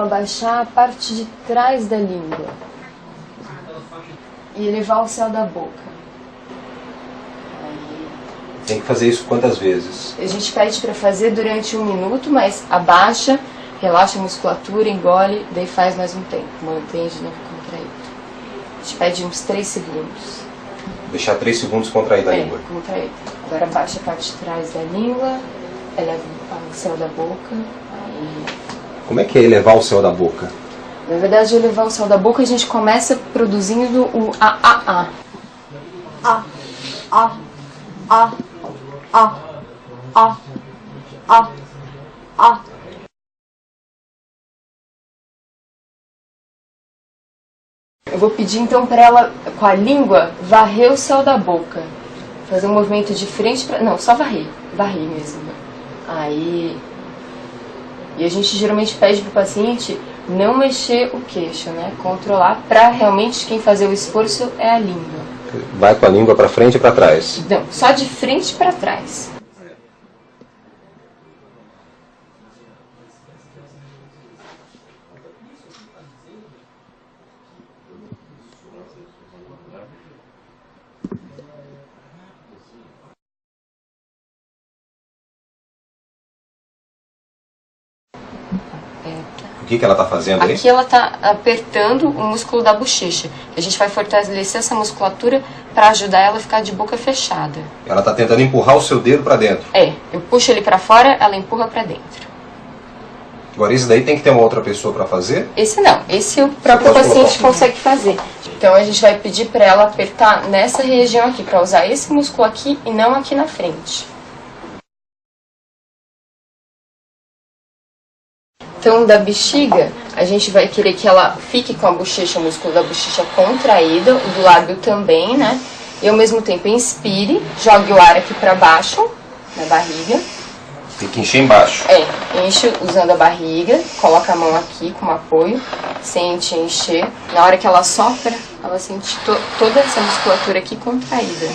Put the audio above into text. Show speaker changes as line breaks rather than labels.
vamos abaixar a parte de trás da língua e elevar o céu da boca.
Tem que fazer isso quantas vezes?
A gente pede para fazer durante 1 minuto, mas abaixa, relaxa a musculatura, engole, daí faz mais um tempo. Mantém de novo contraído. A gente pede uns 3 segundos.
Deixar 3 segundos contraída a língua.
Contraído. Agora abaixa a parte de trás da língua, eleva o céu da boca. Aí...
Como é que é elevar o céu da boca?
Na verdade, elevar o céu da boca, a gente começa produzindo o A. A, A, A, A, A, A, A. Eu vou pedir então para ela, com a língua, varrer o céu da boca. Fazer um movimento de frente para... Não, só varrer. Varrer mesmo. Aí... E a gente geralmente pede para o paciente não mexer o queixo, né? Controlar, para realmente quem fazer o esforço é a língua.
Vai com a língua para frente e para trás?
Não, só de frente para trás.
O que ela está fazendo aí?
Aqui ela está apertando o músculo da bochecha. A gente vai fortalecer essa musculatura para ajudar ela a ficar de boca fechada.
Ela está tentando empurrar o seu dedo para dentro?
É, eu puxo ele para fora, ela empurra para dentro.
Agora esse daí tem que ter uma outra pessoa para fazer?
Esse não, esse o próprio paciente consegue fazer. Então a gente vai pedir para ela apertar nessa região aqui, para usar esse músculo aqui e não aqui na frente. Então, da bexiga, a gente vai querer que ela fique com a bochecha, o músculo da bochecha contraída, o do lábio também, né? E ao mesmo tempo inspire, jogue o ar aqui para baixo, na barriga.
Tem que encher embaixo.
É, enche usando a barriga, coloca a mão aqui como apoio, sente encher. Na hora que ela sopra, ela sente toda essa musculatura aqui contraída.